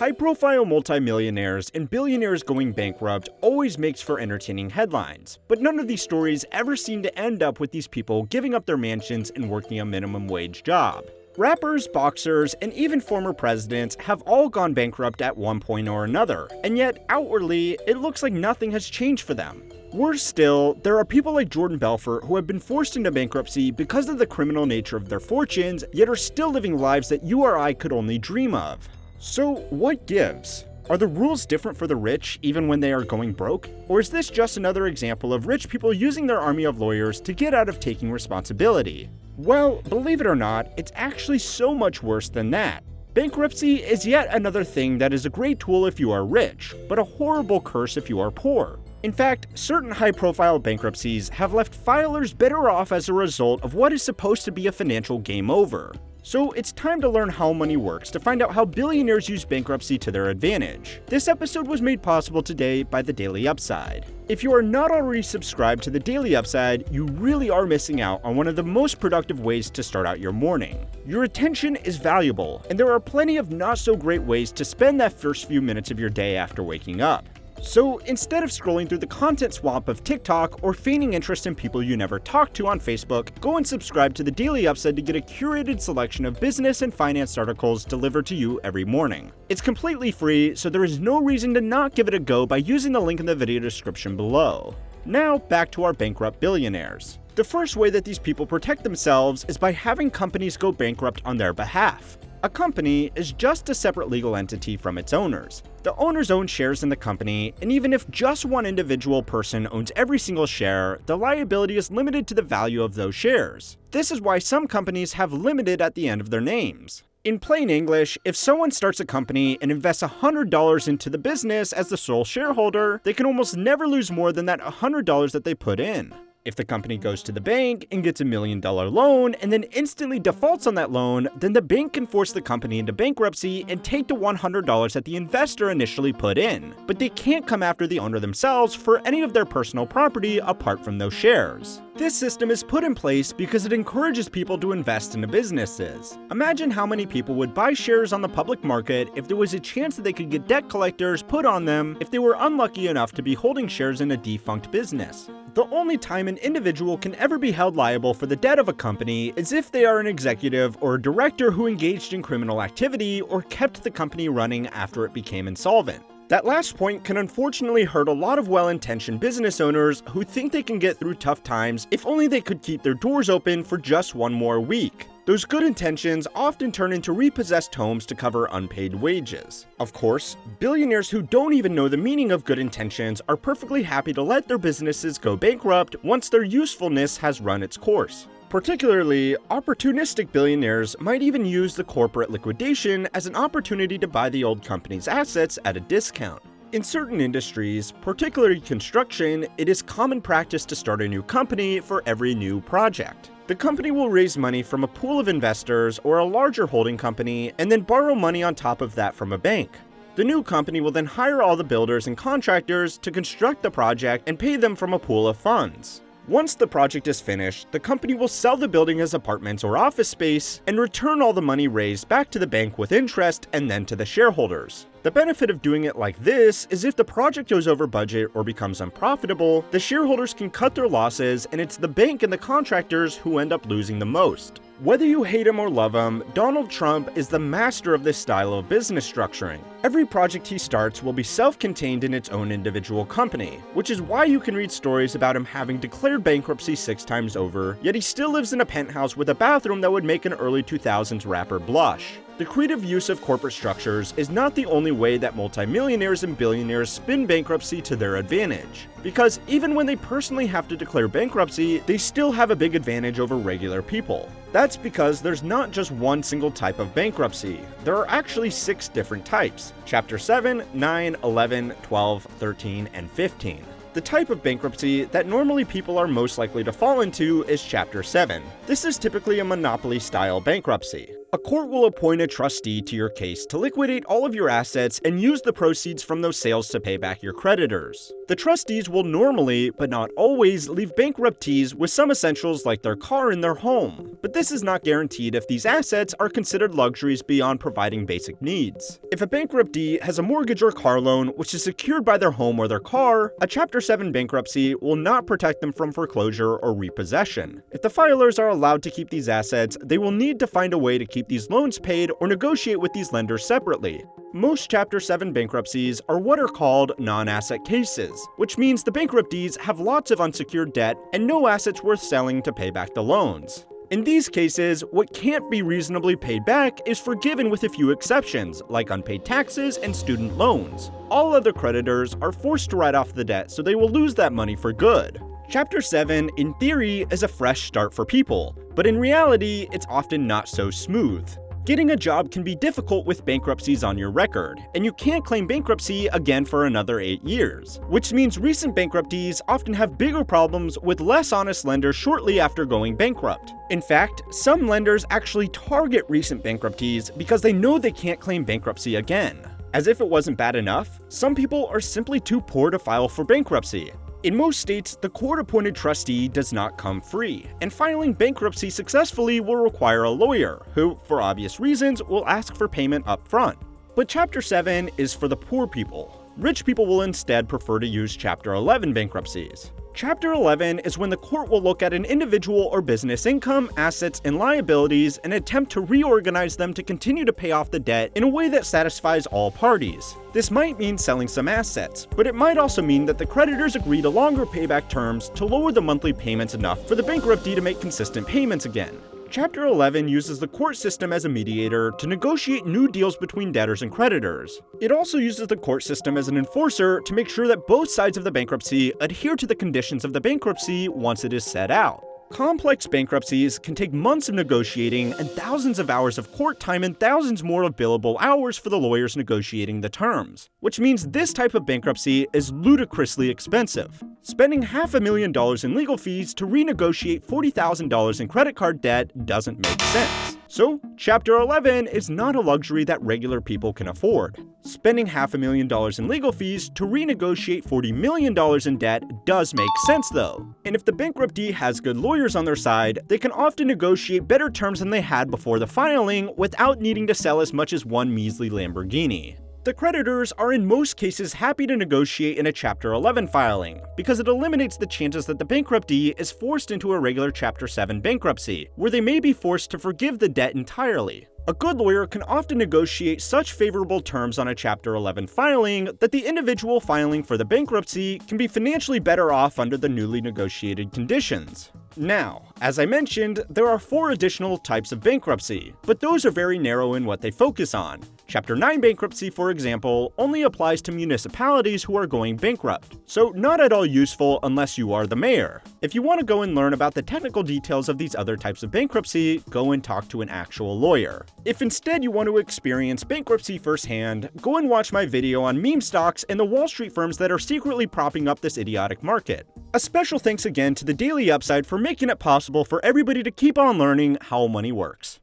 High-profile multimillionaires and billionaires going bankrupt always makes for entertaining headlines, but none of these stories ever seem to end up with these people giving up their mansions and working a minimum wage job. Rappers, boxers, and even former presidents have all gone bankrupt at one point or another, and yet outwardly, it looks like nothing has changed for them. Worse still, there are people like Jordan Belfort who have been forced into bankruptcy because of the criminal nature of their fortunes, yet are still living lives that you or I could only dream of. So, what gives? Are the rules different for the rich even when they are going broke? Or is this just another example of rich people using their army of lawyers to get out of taking responsibility? Well, believe it or not, it's actually so much worse than that. Bankruptcy is yet another thing that is a great tool if you are rich, but a horrible curse if you are poor. In fact, certain high-profile bankruptcies have left filers better off as a result of what is supposed to be a financial game over. So it's time to learn how money works to find out how billionaires use bankruptcy to their advantage. This episode was made possible today by The Daily Upside. If you are not already subscribed to The Daily Upside, you really are missing out on one of the most productive ways to start out your morning. Your attention is valuable, and there are plenty of not-so-great ways to spend that first few minutes of your day after waking up. So instead of scrolling through the content swamp of TikTok or feigning interest in people you never talk to on Facebook, go and subscribe to The Daily Upside to get a curated selection of business and finance articles delivered to you every morning. It's completely free, so there is no reason to not give it a go by using the link in the video description below. Now back to our bankrupt billionaires. The first way that these people protect themselves is by having companies go bankrupt on their behalf. A company is just a separate legal entity from its owners. The owners own shares in the company, and even if just one individual person owns every single share, the liability is limited to the value of those shares. This is why some companies have limited at the end of their names. In plain English, if someone starts a company and invests $100 into the business as the sole shareholder, they can almost never lose more than that $100 that they put in. If the company goes to the bank and gets $1 million loan and then instantly defaults on that loan, then the bank can force the company into bankruptcy and take the $100 that the investor initially put in. But they can't come after the owner themselves for any of their personal property apart from those shares. This system is put in place because it encourages people to invest into businesses. Imagine how many people would buy shares on the public market if there was a chance that they could get debt collectors put on them if they were unlucky enough to be holding shares in a defunct business. The only time an individual can ever be held liable for the debt of a company is if they are an executive or a director who engaged in criminal activity or kept the company running after it became insolvent. That last point can unfortunately hurt a lot of well-intentioned business owners who think they can get through tough times if only they could keep their doors open for just one more week. Those good intentions often turn into repossessed homes to cover unpaid wages. Of course, billionaires who don't even know the meaning of good intentions are perfectly happy to let their businesses go bankrupt once their usefulness has run its course. Particularly, opportunistic billionaires might even use the corporate liquidation as an opportunity to buy the old company's assets at a discount. In certain industries, particularly construction, it is common practice to start a new company for every new project. The company will raise money from a pool of investors or a larger holding company and then borrow money on top of that from a bank. The new company will then hire all the builders and contractors to construct the project and pay them from a pool of funds. Once the project is finished, the company will sell the building as apartments or office space and return all the money raised back to the bank with interest and then to the shareholders. The benefit of doing it like this is if the project goes over budget or becomes unprofitable, the shareholders can cut their losses and it's the bank and the contractors who end up losing the most. Whether you hate him or love him, Donald Trump is the master of this style of business structuring. Every project he starts will be self-contained in its own individual company, which is why you can read stories about him having declared bankruptcy 6 times over, yet he still lives in a penthouse with a bathroom that would make an early 2000s rapper blush. The creative use of corporate structures is not the only way that multimillionaires and billionaires spin bankruptcy to their advantage. Because even when they personally have to declare bankruptcy, they still have a big advantage over regular people. That's because there's not just one single type of bankruptcy. There are actually 6 different types: Chapter 7, 9, 11, 12, 13, and 15. The type of bankruptcy that normally people are most likely to fall into is Chapter 7. This is typically a monopoly-style bankruptcy. A court will appoint a trustee to your case to liquidate all of your assets and use the proceeds from those sales to pay back your creditors. The trustees will normally, but not always, leave bankruptees with some essentials like their car and their home. But this is not guaranteed if these assets are considered luxuries beyond providing basic needs. If a bankruptee has a mortgage or car loan which is secured by their home or their car, a Chapter 7 bankruptcy will not protect them from foreclosure or repossession. If the filers are allowed to keep these assets, they will need to find a way to keep these loans paid or negotiate with these lenders separately. Most Chapter 7 bankruptcies are what are called non-asset cases, which means the bankruptees have lots of unsecured debt and no assets worth selling to pay back the loans. In these cases, what can't be reasonably paid back is forgiven with a few exceptions, like unpaid taxes and student loans. All other creditors are forced to write off the debt, so they will lose that money for good. Chapter 7, in theory, is a fresh start for people, but in reality, it's often not so smooth. Getting a job can be difficult with bankruptcies on your record, and you can't claim bankruptcy again for another 8 years, which means recent bankruptees often have bigger problems with less honest lenders shortly after going bankrupt. In fact, some lenders actually target recent bankruptees because they know they can't claim bankruptcy again. As if it wasn't bad enough, some people are simply too poor to file for bankruptcy. In most states, the court-appointed trustee does not come free, and filing bankruptcy successfully will require a lawyer, who, for obvious reasons, will ask for payment up front. But Chapter 7 is for the poor people. Rich people will instead prefer to use Chapter 11 bankruptcies. Chapter 11 is when the court will look at an individual or business income, assets, and liabilities and attempt to reorganize them to continue to pay off the debt in a way that satisfies all parties. This might mean selling some assets, but it might also mean that the creditors agree to longer payback terms to lower the monthly payments enough for the bankruptee to make consistent payments again. Chapter 11 uses the court system as a mediator to negotiate new deals between debtors and creditors. It also uses the court system as an enforcer to make sure that both sides of the bankruptcy adhere to the conditions of the bankruptcy once it is set out. Complex bankruptcies can take months of negotiating and thousands of hours of court time and thousands more of billable hours for the lawyers negotiating the terms, which means this type of bankruptcy is ludicrously expensive. Spending $500,000 in legal fees to renegotiate $40,000 in credit card debt doesn't make sense. So, Chapter 11 is not a luxury that regular people can afford. Spending $500,000 in legal fees to renegotiate $40 million in debt does make sense though. And if the bankruptee has good lawyers on their side, they can often negotiate better terms than they had before the filing without needing to sell as much as one measly Lamborghini. The creditors are in most cases happy to negotiate in a Chapter 11 filing, because it eliminates the chances that the bankruptee is forced into a regular Chapter 7 bankruptcy, where they may be forced to forgive the debt entirely. A good lawyer can often negotiate such favorable terms on a Chapter 11 filing that the individual filing for the bankruptcy can be financially better off under the newly negotiated conditions. Now, as I mentioned, there are 4 additional types of bankruptcy, but those are very narrow in what they focus on. Chapter 9 bankruptcy, for example, only applies to municipalities who are going bankrupt, so not at all useful unless you are the mayor. If you want to go and learn about the technical details of these other types of bankruptcy, go and talk to an actual lawyer. If instead you want to experience bankruptcy firsthand, go and watch my video on meme stocks and the Wall Street firms that are secretly propping up this idiotic market. A special thanks again to the Daily Upside for making it possible for everybody to keep on learning how money works.